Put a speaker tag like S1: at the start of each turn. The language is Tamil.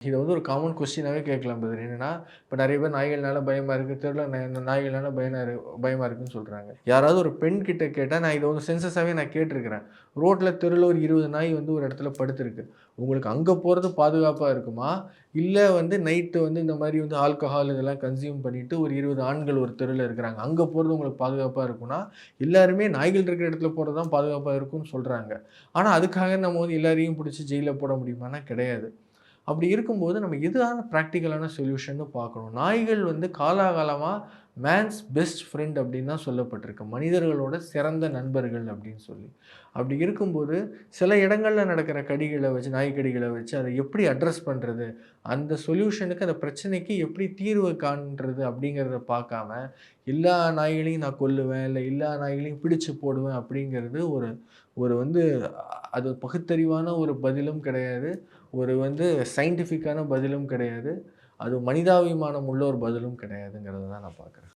S1: இத வந்து ஒரு காமன் கொஸ்டினாவே கேட்கலாம் பிரதர். என்னன்னா, இப்ப நெறைய பேர் நாய்கள்னால பயமா இருக்கு. தெருல நாய்கள்னால பயமா இருக்குன்னு சொல்றாங்க. யாராவது ஒரு பெண் கிட்ட கேட்டா, நான் இத வந்து சென்சஸாவே நான் கேட்டுருக்கிறேன். ரோட்ல தெருல ஒரு 20 நாய் வந்து ஒரு இடத்துல படுத்திருக்கு. உங்களுக்கு அங்க போறது பாதுகாப்பா இருக்குமா? இல்ல வந்து நைட்டு வந்து இந்த மாரி வந்து ஆல்கஹால் இதெல்லாம் கன்சியூம் பண்ணிட்டு ஒரு 20 ஆண்கள் ஒரு தெருல இருக்கிறாங்க. அங்க போறது உங்களுக்கு பாதுகாப்பா இருக்கும்னா, எல்லாருமே நாய்கள் இருக்கிற இடத்துல போறது தான் பாதுகாப்பா இருக்கும்னு சொல்றாங்க. ஆனா, அதுக்காக நம்ம வந்து எல்லாரையும் புடிச்சு ஜெயில்ல போட முடியுமான்னா கிடையாது. அப்படி இருக்கும்போது நம்ம எதான பிராக்டிகலான சொல்யூஷன்னு பார்க்கணும். நாய்கள் வந்து காலாகாலமா மேன்ஸ் பெஸ்ட் ஃபிரெண்ட் அப்படின்னு தான் சொல்லப்பட்டிருக்கு. மனிதர்களோட சிறந்த நண்பர்கள் அப்படின்னு சொல்லி. அப்படி இருக்கும்போது, சில இடங்கள்ல நடக்கிற கடிகள வச்சு, நாய் கடிகள வச்சு அத எப்படி அட்ரஸ் பண்றது? அந்த சொல்யூஷனுக்கு அந்த பிரச்சனைக்கு எப்படி தீர்வு காண்றது? அப்படிங்கிறத பார்க்காம, எல்லா நாய்களையும் நான் கொல்லுவேன், இல்ல எல்லா நாய்களையும் பிடிச்சு போடுவேன் அப்படிங்கிறது ஒரு ஒரு வந்து அது பகுத்தறிவான ஒரு பதிலும் கிடையாது. ஒரு வந்து சயின்டிஃபிக்கான பதிலும் கிடையாது. அது மனிதாபிமானம் உள்ள ஒரு பதிலும் கிடையாதுங்கிறத தான் நான் பார்க்குறேன்.